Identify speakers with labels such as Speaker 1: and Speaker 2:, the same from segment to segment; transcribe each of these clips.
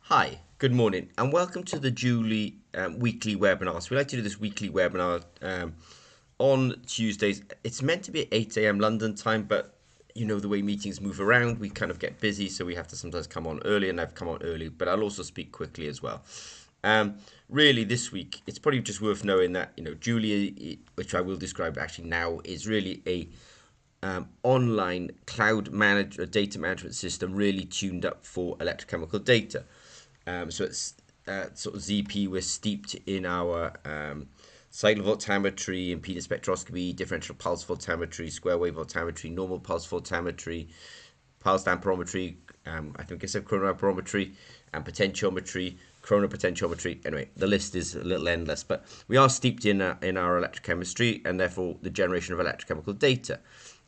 Speaker 1: Hi, good morning, and welcome to the Djuli weekly webinar. So we like to do this weekly webinar on Tuesdays. It's meant to be at 8 a.m. London time, but you know the way meetings move around, we kind of get busy, so we have to sometimes come on early, and I've come on early, but I'll also speak quickly as well. Really, this week, it's probably just worth knowing that, Djuli, which I will describe actually now, is really a online cloud data management system really tuned up for electrochemical data. So it's sort of ZP. We're steeped in our cycle voltammetry, impedance spectroscopy, differential pulse voltammetry, square wave voltammetry, normal pulse voltammetry, pulse amperometry, I said chronoamperometry, and potentiometry, chronopotentiometry. Anyway, the list is a little endless, but we are steeped in our electrochemistry and therefore the generation of electrochemical data.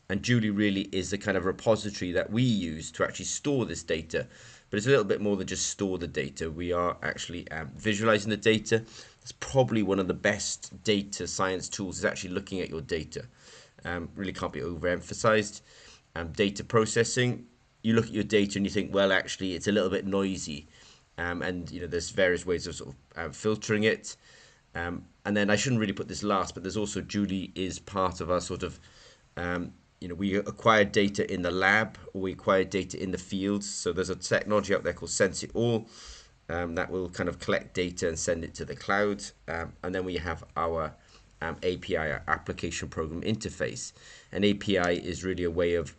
Speaker 1: And Djuli really is the kind of repository that we use to actually store this data. But it's a little bit more than just store the data. We are actually visualizing the data. It's probably one of the best data science tools is actually looking at your data. Really can't be overemphasized. Data processing, you look at your data and you think, well, actually, it's a little bit noisy. And there's various ways of sort of filtering it. And then I shouldn't really put this last, but there's also Djuli is part of our sort of we acquire data in the lab, or we acquire data in the fields. So there's a technology out there called Sense It All that will kind of collect data and send it to the cloud. And then we have our API, our application program interface. An API is really a way of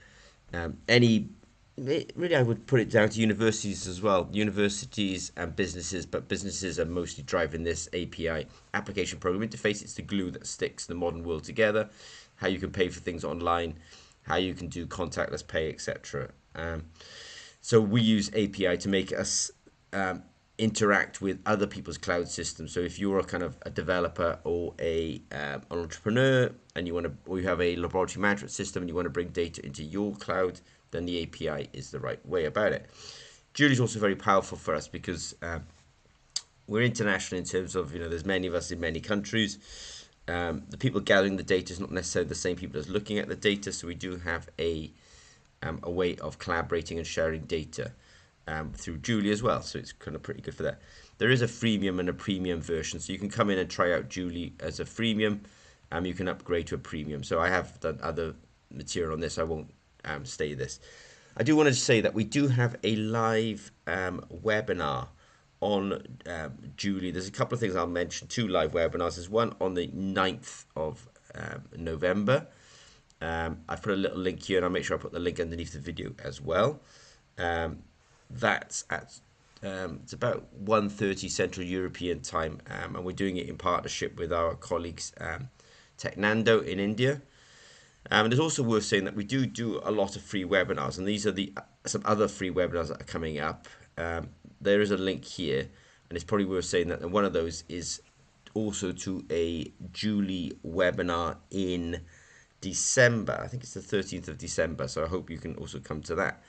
Speaker 1: really I would put it down to universities as well. Universities and businesses, but businesses are mostly driving this API, application program interface. It's the glue that sticks the modern world together. How you can pay for things online, how you can do contactless pay, etc. So we use API to make us interact with other people's cloud systems. So if you're a kind of a developer or an entrepreneur and or you have a laboratory management system and you want to bring data into your cloud, then the API is the right way about it. Djuli is also very powerful for us because we're international in terms of, there's many of us in many countries. The people gathering the data is not necessarily the same people as looking at the data, so we do have a way of collaborating and sharing data through Djuli as well, so it's kind of pretty good for that. There is a freemium and a premium version, so you can come in and try out Djuli as a freemium, you can upgrade to a premium. So I have done other material on this, I won't stay this. I do want to say that we do have a live webinar on Djuli. There's a couple of things I'll mention, 2 live webinars. There's one on the 9th of November. I've put a little link here and I'll make sure I put the link underneath the video as well. That's at it's about 1:30 Central European time, and we're doing it in partnership with our colleagues Technando in India. And it's also worth saying that we do a lot of free webinars, and these are some other free webinars that are coming up. There is a link here, and it's probably worth saying that one of those is also to a Djuli webinar in December. I think it's the 13th of December, so I hope you can also come to that.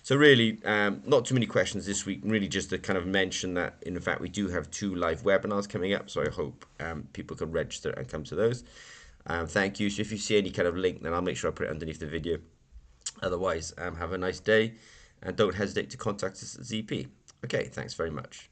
Speaker 1: So really, not too many questions this week, really just to kind of mention that, in fact, we do have 2 live webinars coming up, so I hope people can register and come to those. Thank you. So if you see any kind of link, then I'll make sure I put it underneath the video. Otherwise, have a nice day, and don't hesitate to contact us at ZP. Okay, thanks very much.